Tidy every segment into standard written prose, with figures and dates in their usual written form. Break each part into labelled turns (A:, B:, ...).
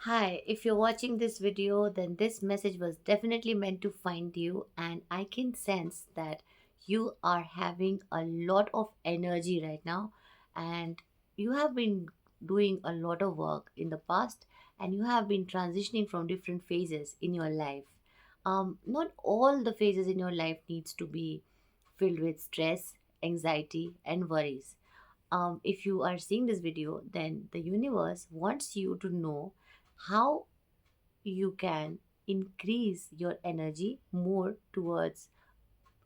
A: Hi, if you're watching this video, then this message was definitely meant to find you, and I can sense that you are having a lot of energy right now, and you have been doing a lot of work in the past, and you have been transitioning from different phases in your life. Not all the phases in your life needs to be filled with stress, anxiety, and worries. If you are seeing this video, then the universe wants you to know how you can increase your energy more towards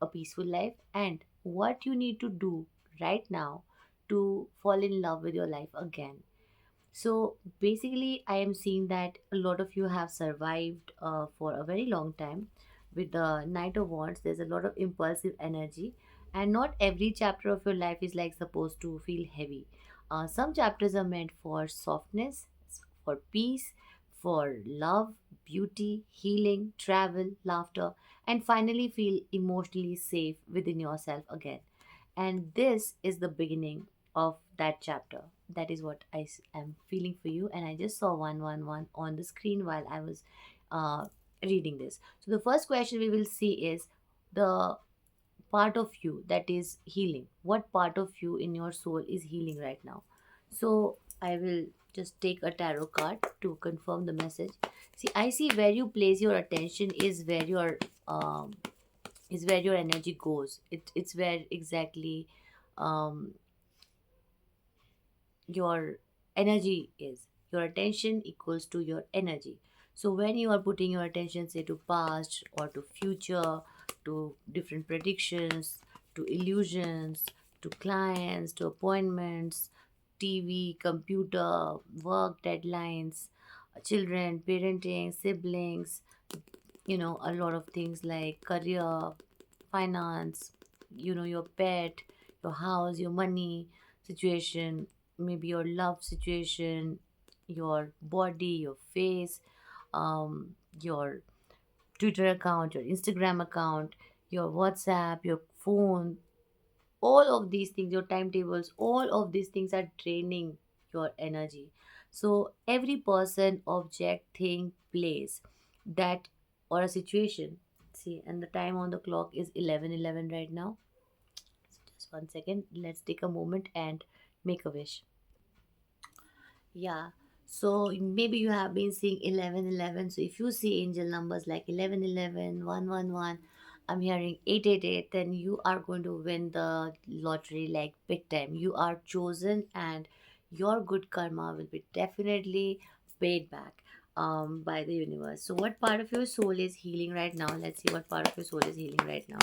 A: a peaceful life and what you need to do right now to fall in love with your life again. So basically, I am seeing that a lot of you have survived for a very long time. With the Knight of Wands, there's a lot of impulsive energy, and not every chapter of your life is like supposed to feel heavy. Some chapters are meant for softness, for peace, for love, beauty, healing, travel, laughter, and finally feel emotionally safe within yourself again. And this is the beginning of that chapter. That is what am feeling for you. And I just saw 111 on the screen while I was uh, reading this. So the first question we will see is the part of you that is healing. What part of you in your soul is healing right now? So I will just take a tarot card to confirm the message. See, I see where you place your attention um, is where your energy goes. It's where exactly um, your energy is. Your attention equals to your energy. So when you are putting your attention, say, to past or to future, to different predictions, to illusions, to clients, to appointments, TV, computer, work deadlines, children, parenting, siblings, a lot of things like career, finance, your pet, your house, your money situation, maybe your love situation, your body, your face, your Twitter account, your Instagram account, your WhatsApp, your phone, all of these things, your timetables, all of these things are draining your energy. So every person, object, thing, place that or a situation. See, and the time on the clock is 11:11 right now. Just 1 second. Let's take a moment and make a wish. Yeah. So maybe you have been seeing 11:11. So if you see angel numbers like 11:11, 111, I'm hearing 888, then you are going to win the lottery like big time. You are chosen and your good karma will be definitely paid back by the universe. So what part of your soul is healing right now? Let's see what part of your soul is healing right now.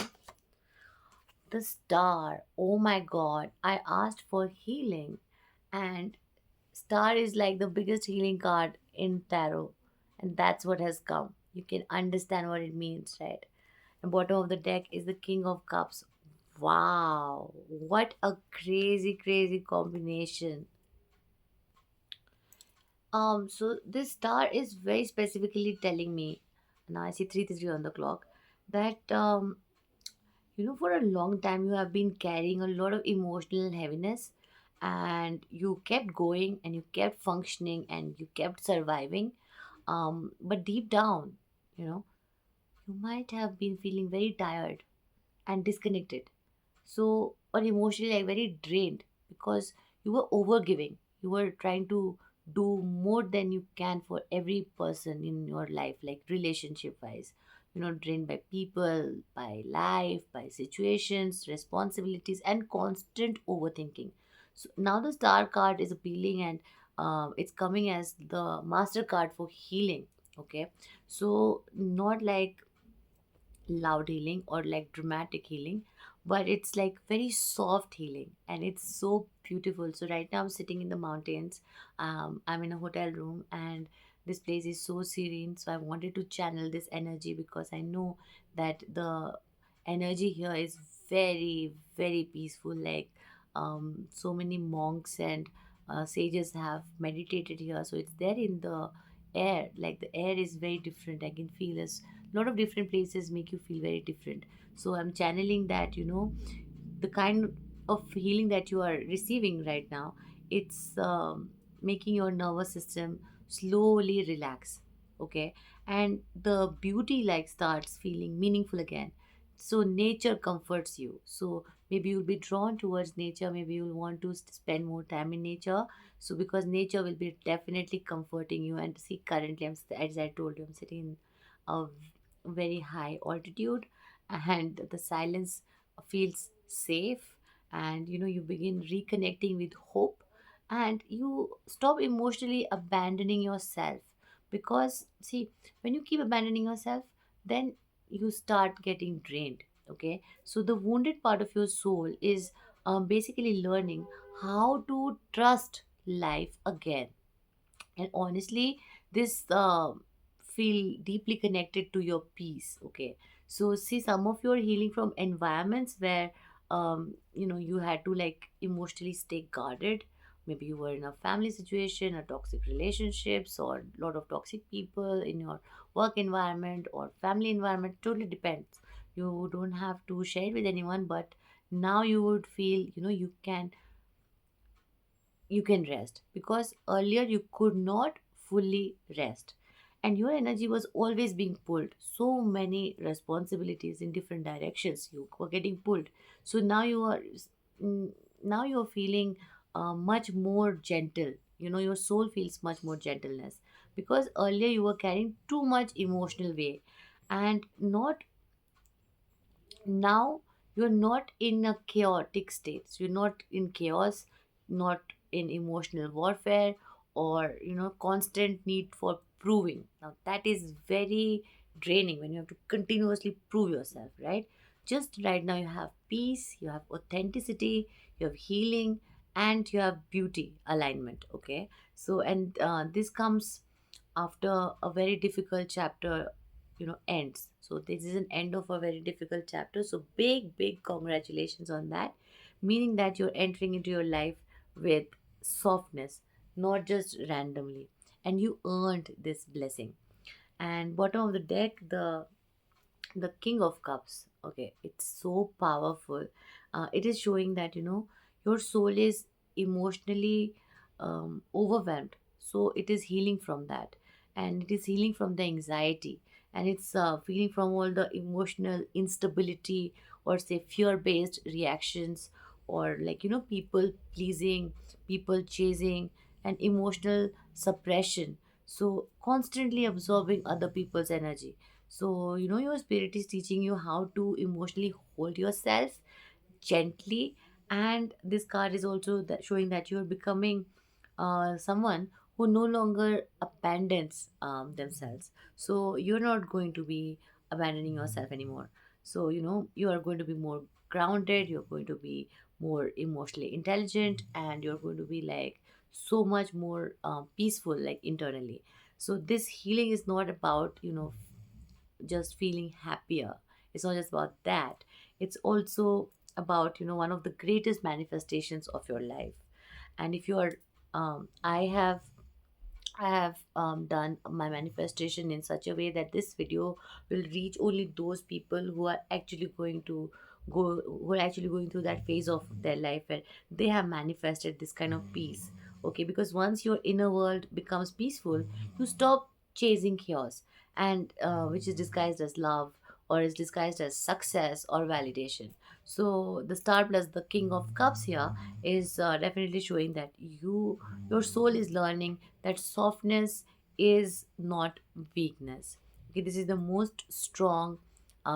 A: The star. Oh my god. I asked for healing and star is like the biggest healing card in tarot, and that's what has come. You can understand what it means, right? And bottom of the deck is the King of Cups. Wow, what a crazy combination. So this star is very specifically telling me, now I see 333 on the clock, that for a long time you have been carrying a lot of emotional heaviness, and you kept going and you kept functioning and you kept surviving, but deep down, you know you might have been feeling very tired and disconnected, so or emotionally like very drained, because you were overgiving. You were trying to do more than you can for every person in your life, like relationship wise, drained by people, by life, by situations, responsibilities, and constant overthinking. So now the star card is appealing, and it's coming as the master card for healing. Okay, so not like loud healing or like dramatic healing, but it's like very soft healing, and it's so beautiful. So right now I'm sitting in the mountains. I'm in a hotel room, and this place is so serene, so I wanted to channel this energy because I know that the energy here is very peaceful. Like, so many monks and sages have meditated here, so it's there in the air. Like, the air is very different. I can feel a lot of different places make you feel very different. So I'm channeling that, the kind of healing that you are receiving right now. It's making your nervous system slowly relax. Okay, and the beauty like starts feeling meaningful again. So nature comforts you. So maybe you'll be drawn towards nature, maybe you'll want to spend more time in nature. So because nature will be definitely comforting you. And see, currently as I told you, I'm sitting in a very high altitude, and the silence feels safe, and you begin reconnecting with hope, and you stop emotionally abandoning yourself. Because see, when you keep abandoning yourself, then you start getting drained. Okay, so the wounded part of your soul is basically learning how to trust life again. And honestly, this feel deeply connected to your peace. Okay, so see, some of your healing from environments where you had to like emotionally stay guarded. Maybe you were in a family situation, a toxic relationships, or a lot of toxic people in your work environment or family environment. Totally depends. You don't have to share it with anyone, but now you would feel, you can rest, because earlier you could not fully rest, and your energy was always being pulled. So many responsibilities in different directions, you were getting pulled. So now mm, you're feeling much more gentle. Your soul feels much more gentleness, because earlier you were carrying too much emotional weight. And not now, you're not in a chaotic state. So you're not in chaos, not in emotional warfare, or constant need for proving. Now that is very draining when you have to continuously prove yourself, right? Just right now you have peace, you have authenticity, you have healing, and you have beauty alignment. Okay, so and this comes after a very difficult chapter ends. So this is an end of a very difficult chapter, so big congratulations on that, meaning that you're entering into your life with softness, not just randomly. And you earned this blessing. And bottom of the deck, the King of Cups. Okay, it's so powerful. It is showing that your soul is emotionally overwhelmed, so it is healing from that, and it is healing from the anxiety, and it's feeling from all the emotional instability, or say fear-based reactions, or like people pleasing, people chasing, and emotional suppression. So constantly absorbing other people's energy. So, your spirit is teaching you how to emotionally hold yourself gently. And this card is also showing that you're becoming someone who no longer abandons themselves. So, you're not going to be abandoning yourself anymore. So, you are going to be more grounded, you're going to be more emotionally intelligent, and you're going to be like so much more peaceful, like internally. So, this healing is not about, just feeling happier. It's not just about that. It's also about, one of the greatest manifestations of your life. And if you are, I have done my manifestation in such a way that this video will reach only those people who are actually going through that phase of their life where they have manifested this kind of peace. Okay, because once your inner world becomes peaceful, you stop chasing chaos, and which is disguised as love, or is disguised as success or validation. So the star plus the King of Cups here is definitely showing that your soul is learning that softness is not weakness. Okay, this is the most strong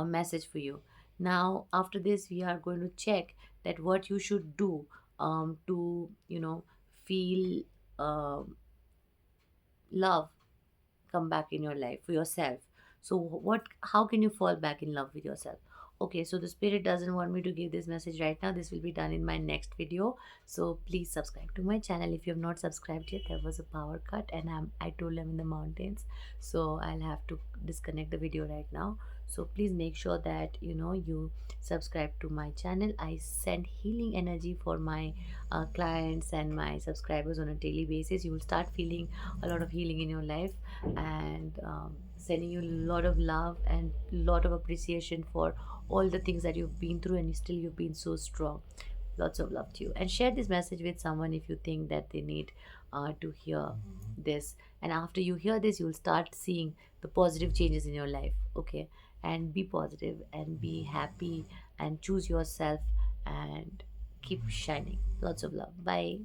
A: message for you. Now, after this, we are going to check that what you should do to feel love come back in your life for yourself. So what how can you fall back in love with yourself? Okay, so the spirit doesn't want me to give this message right now. This will be done in my next video. So please subscribe to my channel if you have not subscribed yet. There was a power cut, and I told I'm in the mountains, so I'll have to disconnect the video right now. So please make sure that you subscribe to my channel. I send healing energy for my clients and my subscribers on a daily basis. You will start feeling a lot of healing in your life, and sending you a lot of love and lot of appreciation for all the things that you've been through, and you've been so strong. Lots of love to you, and share this message with someone if you think that they need to hear this, and after you hear this, you'll start seeing the positive changes in your life. Okay, and be positive and be happy and choose yourself and keep shining. Lots of love. Bye.